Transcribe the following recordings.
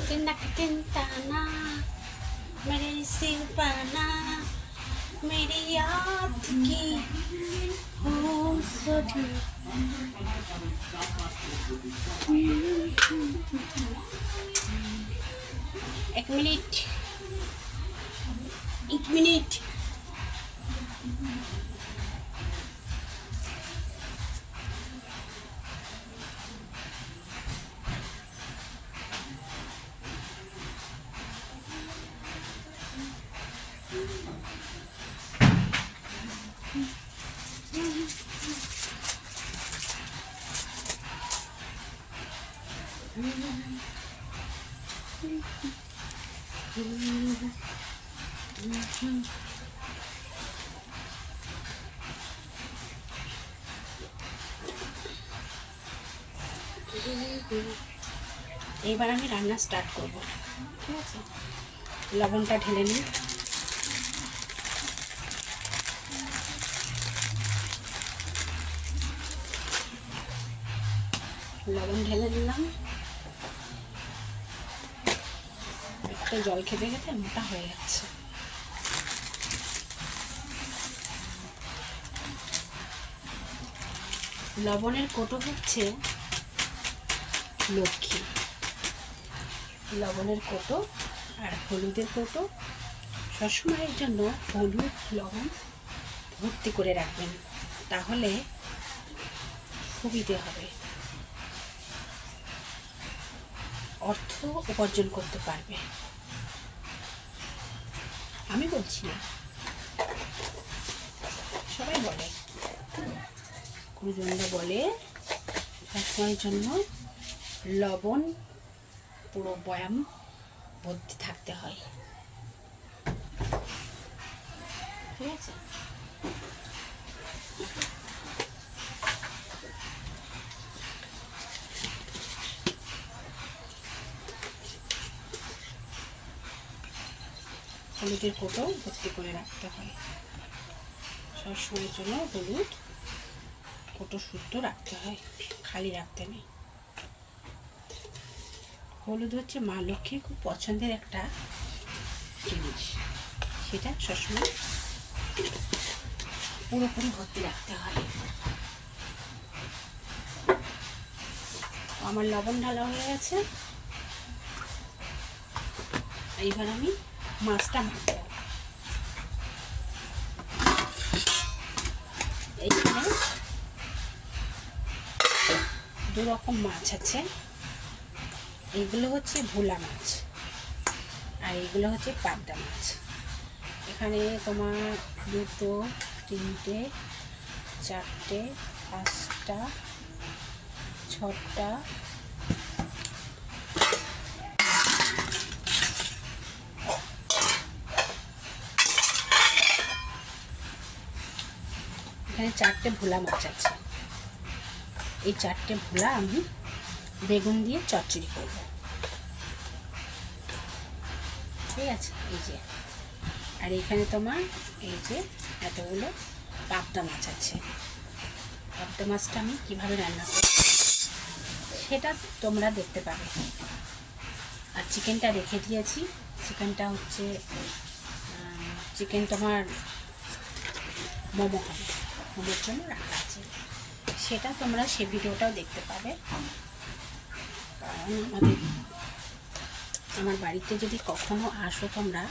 Kinakintana, मेरे सिवाना मेरी याद की हो सभी। एक मिनट एक मिनट এবার আমি রান্না স্টার্ট করব। ঠিক আছে, লবণটা ঢেলে নিই। লবণ ঢেলে দিলাম। একটা জল খেতে খেতে মোটা হয়ে যাচ্ছে। লবণের কৌটো হচ্ছে লক্ষ্মী। লবণের কৌটো আর হলুদের কৌটো সবসময়ের জন্য হলুদ লবণ ভর্তি করে রাখবেন, তাহলে সুবিধে হবে, অর্থ উপার্জন করতে পারবে। আমি বলছি না, সবাই বলে, গুরুজনরা বলে সবসময়ের জন্য লবণ পুরো বয়াম ভর্তি থাকতে হয়। ঠিক আছে, হলুদের কৌটো ভর্তি করে রাখতে হয়। সবসময়ের জন্য হলুদ কৌটো শুদ্ধ রাখতে হয়, খালি রাখতে নেই। হলুদ হচ্ছে মা লক্ষ্মীর খুব পছন্দের একটা জিনিস, সেটা সবসময় পুরোপুরি ভর্তি রাখতে হয়। আমার লবণ ঢালা হয়ে গেছে। এইবার আমি মাছটা মাখবো। এইখানে দু রকম মাছ আছে। এইগুলো হচ্ছে ভোলা মাছ আর এইগুলো হচ্ছে পাবদা মাছ। এখানে তোমার 2, 3, 4, 5, 6টা এখানে 4টে ভোলা মাছ আছে। এই 4টে ভোলা আমি বেগুন দিয়ে চচ্চড়ি করব। ঠিক আছে, এই যে, আর এখানে তোমার এই যে এতগুলো পাবদা মাছ আছে। পাবদা মাছটা আমি কীভাবে রান্না করব সেটা তোমরা দেখতে পাবে। আর চিকেনটা রেখে দিয়েছি। চিকেনটা হচ্ছে চিকেন তোমার মোমো হবে, মোমোর জন্য রাখা আছে। সেটা তোমরা সে ভিডিওটাও দেখতে পাবে। কারণ আমার বাড়িতে যদি কখনো আসো তোমরা,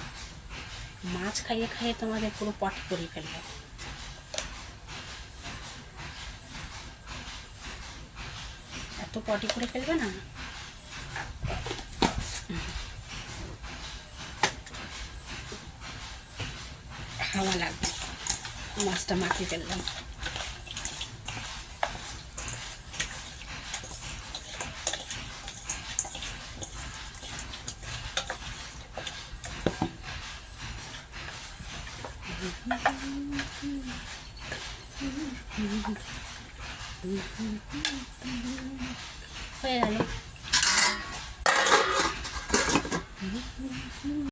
মাছ খাইয়ে খাইয়ে তোমাদের পুরো পটি করে ফেলবে। এত পটি করে ফেলবে না, হাওয়া লাগবে। মাছটা মাখিয়ে ফেললাম। হয়ে গেল।